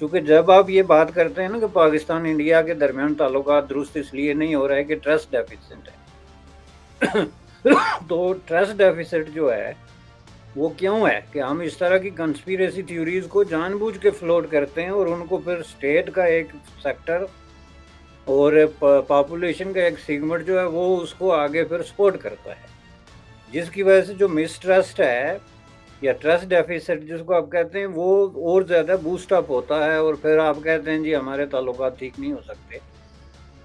چونکہ جب آپ یہ بات کرتے ہیں نا کہ پاکستان انڈیا کے درمیان تعلقات درست اس لیے نہیں ہو رہا ہے کہ ٹرسٹ ڈیفیسٹ ہے تو ٹرسٹ ڈیفیسٹ جو ہے وہ کیوں ہے کہ ہم اس طرح کی کنسپیریسی تھیوریز کو جان بوجھ کے فلوٹ کرتے ہیں اور ان کو پھر اسٹیٹ کا ایک سیکٹر اور پاپولیشن کا ایک سیگمنٹ جو ہے وہ اس کو آگے پھر سپورٹ کرتا ہے، جس کی وجہ سے جو مس ٹرسٹ ہے یا ٹرسٹ ڈیفیسٹ جس کو آپ کہتے ہیں وہ اور زیادہ بوسٹ اپ ہوتا ہے، اور پھر آپ کہتے ہیں جی ہمارے تعلقات ٹھیک نہیں ہو سکتے۔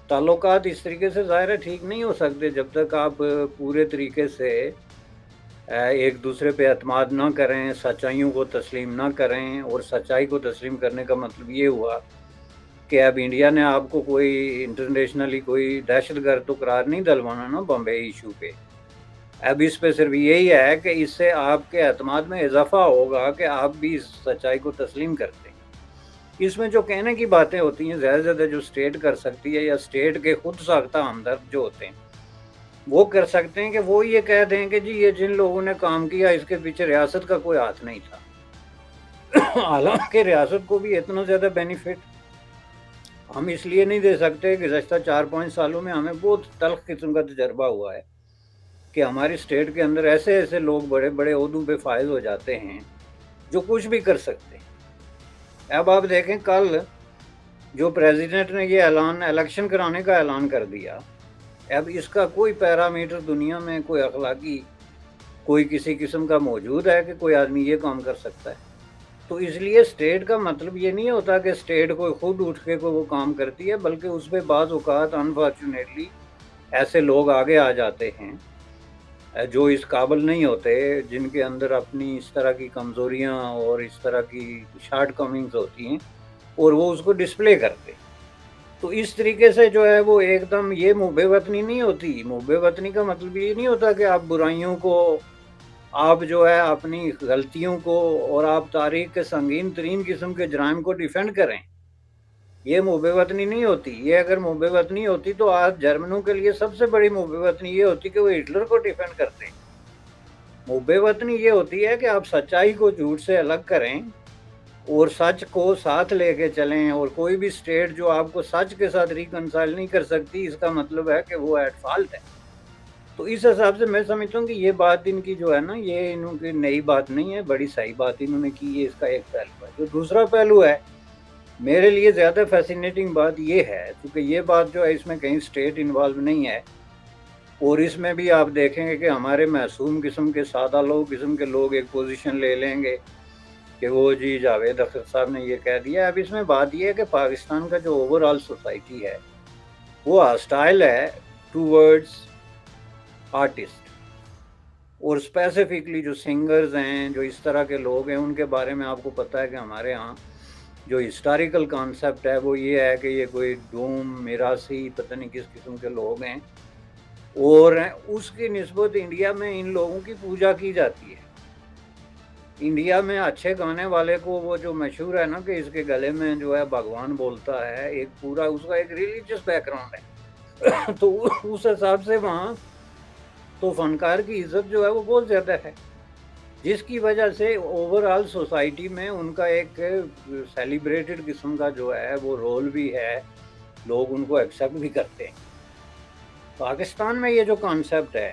تعلقات اس طریقے سے ظاہر ہے ٹھیک نہیں ہو سکتے جب تک آپ پورے طریقے سے ایک دوسرے پہ اعتماد نہ کریں، سچائیوں کو تسلیم نہ کریں، اور سچائی کو تسلیم کرنے کا مطلب یہ ہوا کہ اب انڈیا نے آپ کو کوئی انٹرنیشنلی کوئی دہشت گرد تو قرار نہیں دلوانا نا بمبئی ایشو پہ، اب اس پہ صرف یہی ہے کہ اس سے آپ کے اعتماد میں اضافہ ہوگا کہ آپ بھی اس سچائی کو تسلیم کرتے ہیں۔ اس میں جو کہنے کی باتیں ہوتی ہیں زیادہ سے زیادہ جو اسٹیٹ کر سکتی ہے یا اسٹیٹ کے خود ساختہ ہمدرد جو ہوتے ہیں وہ کر سکتے ہیں کہ وہ یہ کہہ دیں کہ جی یہ جن لوگوں نے کام کیا اس کے پیچھے ریاست کا کوئی ہاتھ نہیں تھا، حالانکہ ریاست کو بھی اتنا زیادہ بینیفٹ ہم اس لیے نہیں دے سکتے کہ گزشتہ 4-5 سالوں میں ہمیں بہت تلخ قسم کا تجربہ ہوا ہے کہ ہماری اسٹیٹ کے اندر ایسے ایسے لوگ بڑے بڑے عہدوں پہ فائز ہو جاتے ہیں جو کچھ بھی کر سکتے ہیں۔ اب آپ دیکھیں کل جو پریزیڈنٹ نے یہ اعلان الیکشن کرانے کا اعلان کر دیا، اب اس کا کوئی پیرامیٹر دنیا میں کوئی اخلاقی کوئی کسی قسم کا موجود ہے کہ کوئی آدمی یہ کام کر سکتا ہے؟ تو اس لیے اسٹیٹ کا مطلب یہ نہیں ہوتا کہ اسٹیٹ کوئی خود اٹھ کے کوئی وہ کام کرتی ہے، بلکہ اس پہ بعض اوقات انفارچونیٹلی ایسے لوگ آگے آ جاتے ہیں جو اس قابل نہیں ہوتے، جن کے اندر اپنی اس طرح کی کمزوریاں اور اس طرح کی شارٹ کمنگز ہوتی ہیں اور وہ اس کو ڈسپلے کرتے۔ تو اس طریقے سے جو ہے وہ ایک دم یہ محب وطنی نہیں ہوتی۔ محب وطنی کا مطلب یہ نہیں ہوتا کہ آپ برائیوں کو، آپ جو ہے اپنی غلطیوں کو اور آپ تاریخ کے سنگین ترین قسم کے جرائم کو ڈیفینڈ کریں، یہ محب وطنی نہیں ہوتی۔ یہ اگر محب وطنی ہوتی تو آج جرمنوں کے لیے سب سے بڑی محب وطنی یہ ہوتی کہ وہ ہٹلر کو ڈیفینڈ کرتے۔ محب وطنی یہ ہوتی ہے کہ آپ سچائی کو جھوٹ سے الگ کریں اور سچ کو ساتھ لے کے چلیں، اور کوئی بھی اسٹیٹ جو آپ کو سچ کے ساتھ ریکنسائل نہیں کر سکتی اس کا مطلب ہے کہ وہ ایٹ فالٹ ہے۔ تو اس حساب سے میں سمجھتا ہوں کہ یہ بات ان کی جو ہے نا یہ انہوں کی نئی بات نہیں ہے، بڑی صحیح بات انہوں نے کی ہے۔ اس کا ایک پہلو ہے۔ جو دوسرا پہلو ہے میرے لیے زیادہ فیسینیٹنگ بات یہ ہے، کیونکہ یہ بات جو ہے اس میں کہیں اسٹیٹ انوالو نہیں ہے، اور اس میں بھی آپ دیکھیں گے کہ ہمارے معصوم قسم کے سادہ لوگ قسم کے لوگ ایک پوزیشن لے لیں گے کہ وہ جی جاوید اختر صاحب نے یہ کہہ دیا۔ اب اس میں بات یہ ہے کہ پاکستان کا جو اوور آل سوسائٹی ہے وہ ہاسٹائل ہے ٹوورڈز آرٹسٹ، اور اسپیسیفکلی جو سنگرز ہیں، جو اس طرح کے لوگ ہیں، ان کے بارے میں آپ کو پتہ ہے کہ ہمارے ہاں جو ہسٹوریکل کانسیپٹ ہے وہ یہ ہے کہ یہ کوئی ڈوم میراثی پتہ نہیں کس قسم کے لوگ ہیں، اور اس کی نسبت انڈیا میں ان لوگوں کی پوجا کی جاتی ہے۔ انڈیا میں اچھے گانے والے کو وہ جو مشہور ہے نا کہ اس کے گلے میں جو ہے بھگوان بولتا ہے، ایک پورا اس کا ایک ریلیجیس بیک گراؤنڈ ہے تو اس حساب سے وہاں تو فنکار کی عزت جو ہے وہ بہت زیادہ ہے، جس کی وجہ سے اوور آل سوسائٹی میں ان کا ایک سیلیبریٹڈ قسم کا جو ہے وہ رول بھی ہے، لوگ ان کو ایکسیپٹ بھی کرتے ہیں۔ پاکستان میں یہ جو کانسیپٹ ہے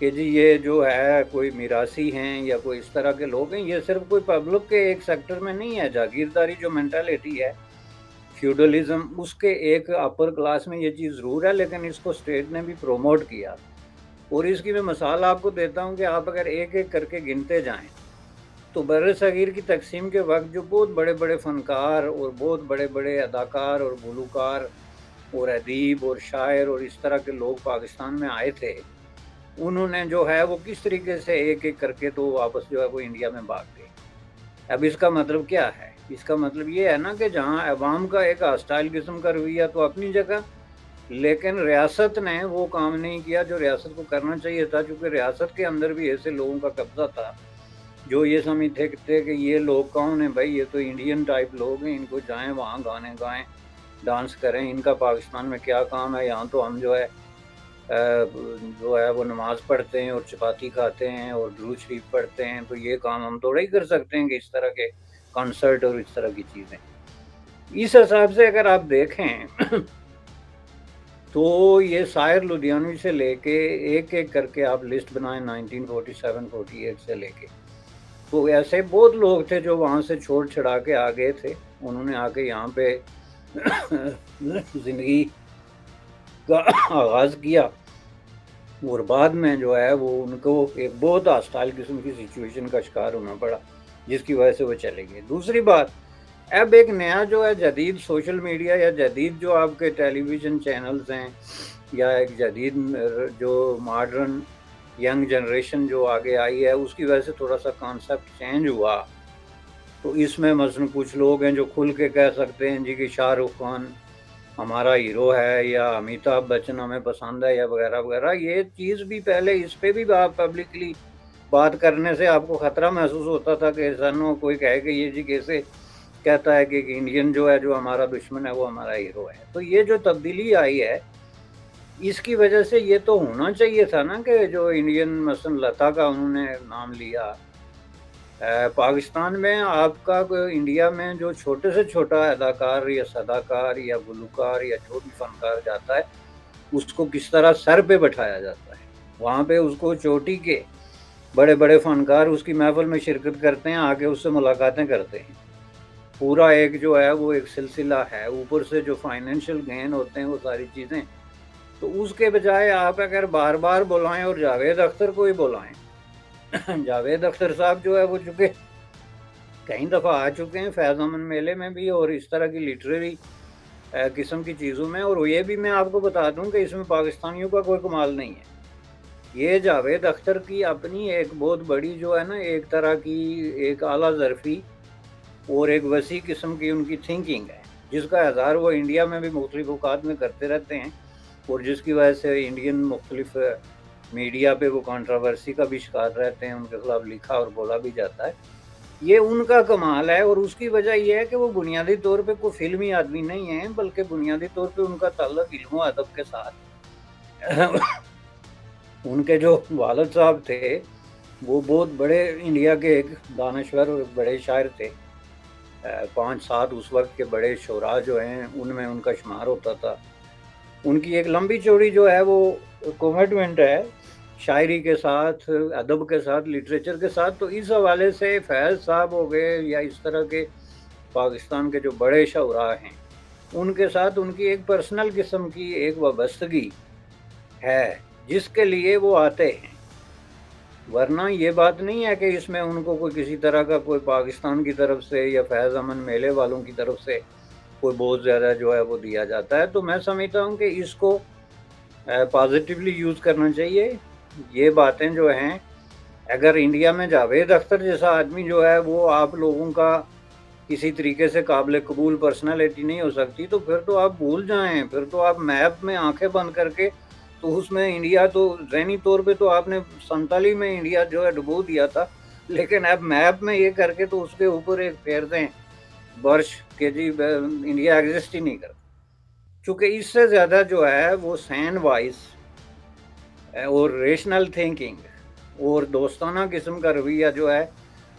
کہ جی یہ جو ہے کوئی میراثی ہیں یا کوئی اس طرح کے لوگ ہیں، یہ صرف کوئی پبلک کے ایک سیکٹر میں نہیں ہے۔ جاگیرداری جو مینٹلٹی ہے، فیوڈلزم، اس کے ایک اپر کلاس میں یہ چیز ضرور ہے، لیکن اس کو اسٹیٹ نے بھی پروموٹ کیا۔ اور اس کی میں مثال آپ کو دیتا ہوں کہ آپ اگر ایک ایک کر کے گنتے جائیں تو بر صغیر کی تقسیم کے وقت جو بہت بڑے بڑے فنکار اور بہت بڑے بڑے اداکار اور گلوکار اور ادیب اور شاعر اور اس طرح کے لوگ پاکستان میں آئے تھے، انہوں نے جو ہے وہ کس طریقے سے ایک ایک کر کے تو واپس جو ہے وہ انڈیا میں بھاگ گئے۔ اب اس کا مطلب کیا ہے؟ اس کا مطلب یہ ہے نا کہ جہاں عوام کا ایک ہاسٹائل قسم کا رویہ تو اپنی جگہ، لیکن ریاست نے وہ کام نہیں کیا جو ریاست کو کرنا چاہیے تھا، کیونکہ ریاست کے اندر بھی ایسے لوگوں کا قبضہ تھا جو یہ سمجھتے تھے کہ یہ لوگ کون ہیں بھائی، یہ تو انڈین ٹائپ لوگ ہیں، ان کو جائیں وہاں گانے گائیں، ڈانس کریں، ان کا پاکستان میں کیا کام ہے؟ یہاں تو ہم جو ہے وہ نماز پڑھتے ہیں اور چپاتی کھاتے ہیں اور درود شریف پڑھتے ہیں، تو یہ کام ہم تھوڑا ہی کر سکتے ہیں کہ اس طرح کے کنسرٹ اور اس طرح کی چیزیں۔ اس حساب سے اگر آپ دیکھیں تو یہ سائر لدھیانوی سے لے کے ایک ایک کر کے آپ لسٹ بنائیں 1947-48 سے لے کے، تو ایسے بہت لوگ تھے جو وہاں سے چھوڑ چھڑا کے آ گئے تھے، انہوں نے آ کے یہاں پہ زندگی کا آغاز کیا، اور بعد میں جو ہے وہ ان کو ایک بہت ہاسٹائل قسم کی سچویشن کا شکار ہونا پڑا جس کی وجہ سے وہ چلے گئے۔ دوسری بات، اب ایک نیا جو ہے جدید سوشل میڈیا یا جدید جو آپ کے ٹیلی ویژن چینلز ہیں یا ایک جدید جو ماڈرن ینگ جنریشن جو آگے آئی ہے، اس کی وجہ سے تھوڑا سا کانسیپٹ چینج ہوا۔ تو اس میں مثلاً کچھ لوگ ہیں جو کھل کے کہہ سکتے ہیں جی کہ شاہ رخ خان ہمارا ہیرو ہے یا امیتابھ بچن ہمیں پسند ہے یا وغیرہ وغیرہ۔ یہ چیز بھی پہلے اس پہ بھی آپ پبلکلی بات کرنے سے آپ کو خطرہ محسوس ہوتا تھا کہ سنو کوئی کہے کہ یہ جی کیسے کہتا ہے کہ انڈین جو ہے جو ہمارا دشمن ہے وہ ہمارا ہیرو ہے۔ تو یہ جو تبدیلی آئی ہے اس کی وجہ سے یہ تو ہونا چاہیے تھا نا کہ جو انڈین مثلا لتا کا انہوں نے نام لیا، پاکستان میں آپ کا انڈیا میں جو چھوٹے سے چھوٹا اداکار یا صداکار یا گلوکار یا جو بھی فنکار جاتا ہے اس کو کس طرح سر پہ بٹھایا جاتا ہے، وہاں پہ اس کو چوٹی کے بڑے بڑے فنکار اس کی محفل میں شرکت کرتے ہیں، آگے اس سے ملاقاتیں کرتے ہیں، پورا ایک جو ہے وہ ایک سلسلہ ہے، اوپر سے جو فائنینشیل گین ہوتے ہیں وہ ساری چیزیں۔ تو اس کے بجائے آپ اگر بار بار بلائیں اور جاوید اختر کو ہی بلائیں، جاوید اختر صاحب جو ہے وہ چونکہ کئی دفعہ آ چکے ہیں فیض امن میلے میں بھی اور اس طرح کی لٹریری قسم کی چیزوں میں، اور یہ بھی میں آپ کو بتا دوں کہ اس میں پاکستانیوں کا کوئی کمال نہیں ہے، یہ جاوید اختر کی اپنی ایک بہت بڑی جو ہے نا ایک طرح کی ایک اعلیٰ ظرفی اور ایک وسیع قسم کی ان کی تھنکنگ ہے، جس کا اظہار وہ انڈیا میں بھی مختلف اوقات میں کرتے رہتے ہیں، اور جس کی وجہ سے انڈین مختلف میڈیا پہ وہ کنٹراورسی کا بھی شکار رہتے ہیں، ان کے خلاف لکھا اور بولا بھی جاتا ہے۔ یہ ان کا کمال ہے، اور اس کی وجہ یہ ہے کہ وہ بنیادی طور پہ کوئی فلمی آدمی نہیں ہیں، بلکہ بنیادی طور پہ ان کا تعلق علم و ادب کے ساتھ ان کے جو والد صاحب تھے وہ بہت بڑے انڈیا کے ایک دانشور اور بڑے شاعر تھے، 5-7 اس وقت کے بڑے شعراء جو ہیں ان میں ان کا شمار ہوتا تھا۔ ان کی ایک لمبی چوڑی جو ہے وہ کمٹمنٹ ہے شاعری کے ساتھ، ادب کے ساتھ، لٹریچر کے ساتھ۔ تو اس حوالے سے فیض صاحب ہو گئے یا اس طرح کے پاکستان کے جو بڑے شعراء ہیں ان کے ساتھ ان کی ایک پرسنل قسم کی ایک وابستگی ہے جس کے لیے وہ آتے ہیں، ورنہ یہ بات نہیں ہے کہ اس میں ان کو کوئی کسی طرح کا کوئی پاکستان کی طرف سے یا فیض امن میلے والوں کی طرف سے کوئی بہت زیادہ جو ہے وہ دیا جاتا ہے۔ تو میں سمجھتا ہوں کہ اس کو پازیٹیولی یوز کرنا چاہیے۔ یہ باتیں جو ہیں اگر انڈیا میں جاوید اختر جیسا آدمی جو ہے وہ آپ لوگوں کا کسی طریقے سے قابل قبول پرسنالٹی نہیں ہو سکتی، تو پھر تو آپ بھول جائیں، پھر تو آپ میپ میں آنکھیں بند کر کے تو اس میں انڈیا تو ذہنی طور پہ تو آپ نے 47 میں انڈیا جو ہے ڈبو دیا تھا، لیکن اب میپ میں یہ کر کے تو اس کے اوپر ایک پھیر دیں برش کہ جی انڈیا ایگزسٹ ہی نہیں کرتا، چونکہ اس سے زیادہ جو ہے وہ سین وائس اور ریشنل تھنکنگ اور دوستانہ قسم کا رویہ جو ہے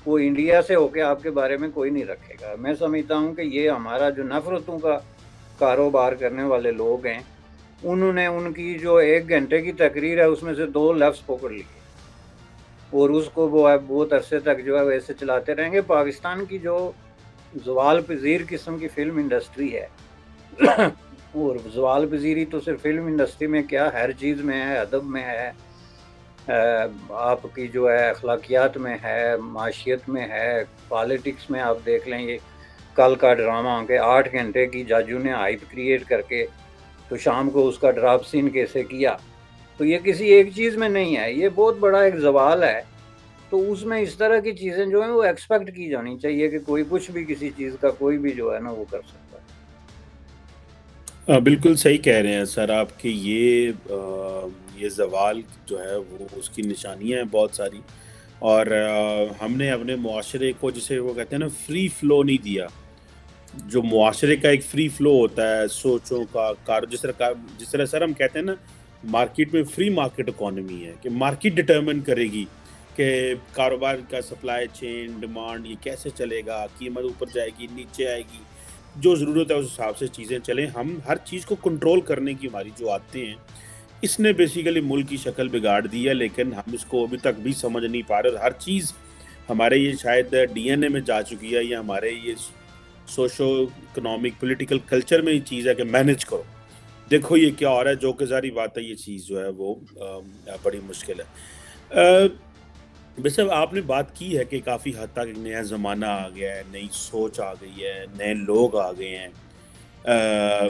وہ انڈیا سے ہو کے آپ کے بارے میں کوئی نہیں رکھے گا۔ میں سمجھتا ہوں کہ یہ ہمارا جو نفرتوں کا کاروبار کرنے والے لوگ ہیں انہوں نے ان کی جو 1 گھنٹے کی تقریر ہے اس میں سے 2 لفظ پکڑ لیے اور اس کو وہ بہت عرصے تک جو ہے ویسے چلاتے رہیں گے۔ پاکستان کی جو زوال پذیر قسم کی فلم انڈسٹری ہے اور زوال پذیری تو صرف فلم انڈسٹری میں کیا ہر چیز میں ہے، ادب میں ہے، آپ کی جو ہے اخلاقیات میں ہے، معاشیت میں ہے، پالیٹکس میں آپ دیکھ لیں۔ یہ کل کا ڈرامہ کہ 8 گھنٹے کی جاجو نے ہائپ کریٹ کر کے تو شام کو اس کا ڈراپ سین کیسے کیا، تو یہ کسی ایک چیز میں نہیں ہے، یہ بہت بڑا ایک زوال ہے۔ تو اس میں اس طرح کی چیزیں جو ہیں وہ ایکسپیکٹ کی جانی چاہیے کہ کوئی کچھ بھی کسی چیز کا کوئی بھی جو ہے نا وہ کر سکتا ہے۔ بالکل صحیح کہہ رہے ہیں سر آپ کہ یہ زوال جو ہے وہ اس کی نشانیاں ہیں بہت ساری، اور ہم نے اپنے معاشرے کو جسے وہ کہتے ہیں نا فری فلو نہیں دیا، جو معاشرے کا ایک فری فلو ہوتا ہے سوچوں کا، جس طرح سر ہم کہتے ہیں نا مارکیٹ میں فری مارکیٹ اکانومی ہے کہ مارکیٹ ڈٹرمن کرے گی کہ کاروبار کا سپلائی چین ڈیمانڈ یہ کیسے چلے گا، قیمت اوپر جائے گی نیچے آئے گی، جو ضرورت ہے اس حساب سے چیزیں چلیں. ہم ہر چیز کو کنٹرول کرنے کی ہماری جو عادتیں ہیں اس نے بیسیکلی ملک کی شکل بگاڑ دی ہے, لیکن ہم اس کو ابھی تک بھی سمجھ نہیں پا رہے. ہر چیز ہمارے یہ شاید ڈی این اے میں جا چکی ہے, یا ہمارے یہ سوشو اکنامک پولیٹیکل کلچر میں یہ چیز ہے کہ مینج کرو, دیکھو یہ کیا ہو رہا ہے, جو کہ ظاہری بات ہے یہ چیز جو ہے وہ بڑی مشکل ہے. ویسے آپ نے بات کی ہے کہ کافی حد تک ایک نیا زمانہ آ گیا ہے, نئی سوچ آ گئی ہے, نئے لوگ آ گئے ہیں.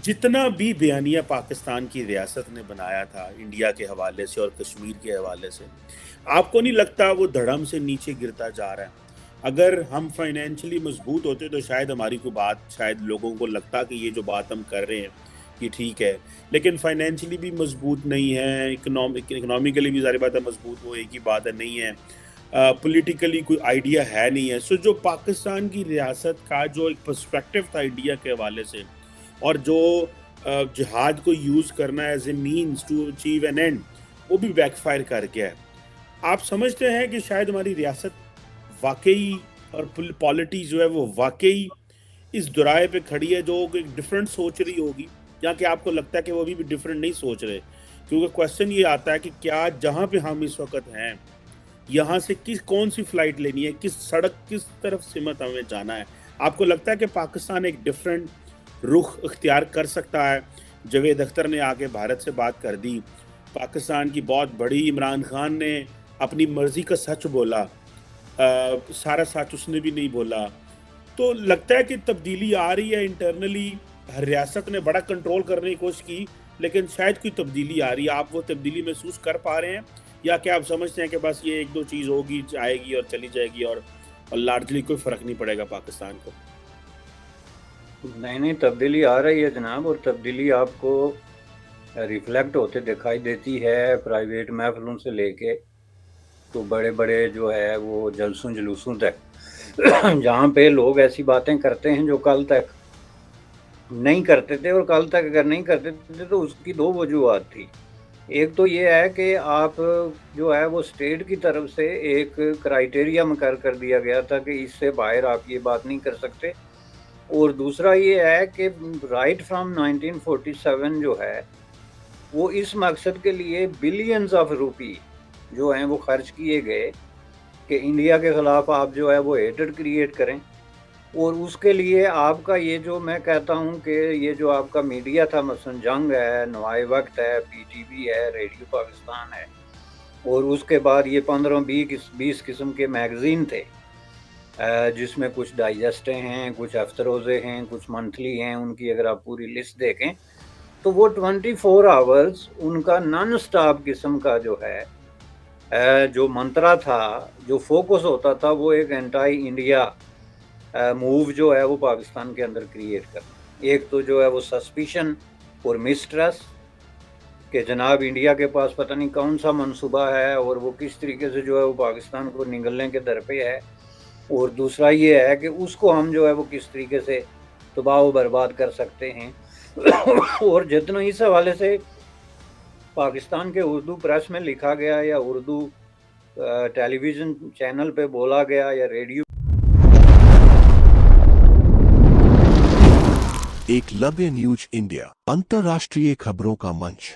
جتنا بھی بیانیہ پاکستان کی ریاست نے بنایا تھا انڈیا کے حوالے سے اور کشمیر کے حوالے سے, آپ کو نہیں لگتا وہ دھڑم سے نیچے گرتا جا رہا ہے؟ اگر ہم فائنینشلی مضبوط ہوتے تو شاید ہماری کوئی بات, شاید لوگوں کو لگتا کہ یہ جو بات ہم کر رہے ہیں یہ ٹھیک ہے, لیکن فائنینشلی بھی مضبوط نہیں ہے, اکنامیکلی بھی ظاہر بات ہے مضبوط وہ ایک ہی بات ہے نہیں ہے, پولیٹیکلی کوئی آئیڈیا ہے نہیں ہے. سو جو پاکستان کی ریاست کا جو ایک پرسپیکٹو تھا انڈیا کے حوالے سے, اور جو جہاد کو یوز کرنا as a means to achieve an end, وہ بھی بیک فائر کر گیا ہے. آپ سمجھتے ہیں کہ شاید ہماری ریاست واقعی اور پالیٹی جو ہے وہ واقعی اس دورائے پہ کھڑی ہے جو ایک ڈفرینٹ سوچ رہی ہوگی, یا کہ آپ کو لگتا ہے کہ وہ ابھی بھی ڈفرینٹ نہیں سوچ رہے؟ کیونکہ کویسچن یہ آتا ہے کہ کیا جہاں پہ ہم اس وقت ہیں یہاں سے کون سی فلائٹ لینی ہے, کس سڑک کس طرف سمت ہمیں جانا ہے؟ آپ کو لگتا ہے کہ پاکستان ایک ڈفرینٹ رخ اختیار کر سکتا ہے؟ جاوید اختر نے آ کے بھارت سے بات کر دی, پاکستان کی بہت بڑی, عمران خان نے اپنی مرضی کا سچ بولا, سارا سچ اس نے بھی نہیں بولا. تو لگتا ہے کہ تبدیلی آ رہی ہے انٹرنلی, ہر ریاست نے بڑا کنٹرول کرنے کی کوشش کی لیکن شاید کوئی تبدیلی آ رہی ہے. آپ وہ تبدیلی محسوس کر پا رہے ہیں, یا کہ آپ سمجھتے ہیں کہ بس یہ ایک دو چیز ہوگی, آئے گی اور چلی جائے گی, اور لارجلی کوئی فرق نہیں پڑے گا پاکستان کو؟ نہیں تبدیلی آ رہی ہے جناب, اور تبدیلی آپ کو ریفلیکٹ ہوتے دکھائی دیتی ہے پرائیویٹ محفلوں سے لے کے تو بڑے بڑے جو ہے وہ جلسوں جلوسوں تک, جہاں پہ لوگ ایسی باتیں کرتے ہیں جو کل تک نہیں کرتے تھے, اور کل تک اگر نہیں کرتے تھے تو اس کی دو وجوہات تھی. ایک تو یہ ہے کہ آپ جو ہے وہ اسٹیٹ کی طرف سے ایک کرائیٹیریا مقرر کر دیا گیا تھا کہ اس سے باہر آپ یہ بات نہیں کر سکتے, اور دوسرا یہ ہے کہ رائٹ فرام 1947 جو ہے وہ اس مقصد کے لیے بلینز آف روپی جو ہیں وہ خرچ کیے گئے کہ انڈیا کے خلاف آپ جو ہے وہ ہیٹڈ کریٹ کریں, اور اس کے لیے آپ کا یہ جو میں کہتا ہوں کہ یہ جو آپ کا میڈیا تھا, مثلا جنگ ہے, نوائے وقت ہے, پی ٹی وی ہے, ریڈیو پاکستان ہے, اور اس کے بعد یہ 15-20 قسم کے میگزین تھے جس میں کچھ ڈائجسٹیں ہیں, کچھ ہفتروزے ہیں, کچھ منتھلی ہیں, ان کی اگر آپ پوری لسٹ دیکھیں تو وہ 24 آورز ان کا نان سٹاپ قسم کا جو ہے جو منترا تھا, جو فوکس ہوتا تھا, وہ ایک اینٹائی انڈیا موو جو ہے وہ پاکستان کے اندر کریٹ کرنا. ایک تو جو ہے وہ سسپیشن اور مسٹرسٹ کہ جناب انڈیا کے پاس پتہ نہیں کون سا منصوبہ ہے اور وہ کس طریقے سے جو ہے وہ پاکستان کو نگلنے کے در پہ ہے, اور دوسرا یہ ہے کہ اس کو ہم جو ہے وہ کس طریقے سے تباہ و برباد کر سکتے ہیں. اور جتنا اس حوالے سے پاکستان کے اردو پریس میں لکھا گیا یا اردو ٹیلی ویژن چینل پہ بولا گیا یا ریڈیو, ایک لبے نیوز انڈیا انترراشٹریہ خبروں کا منچ.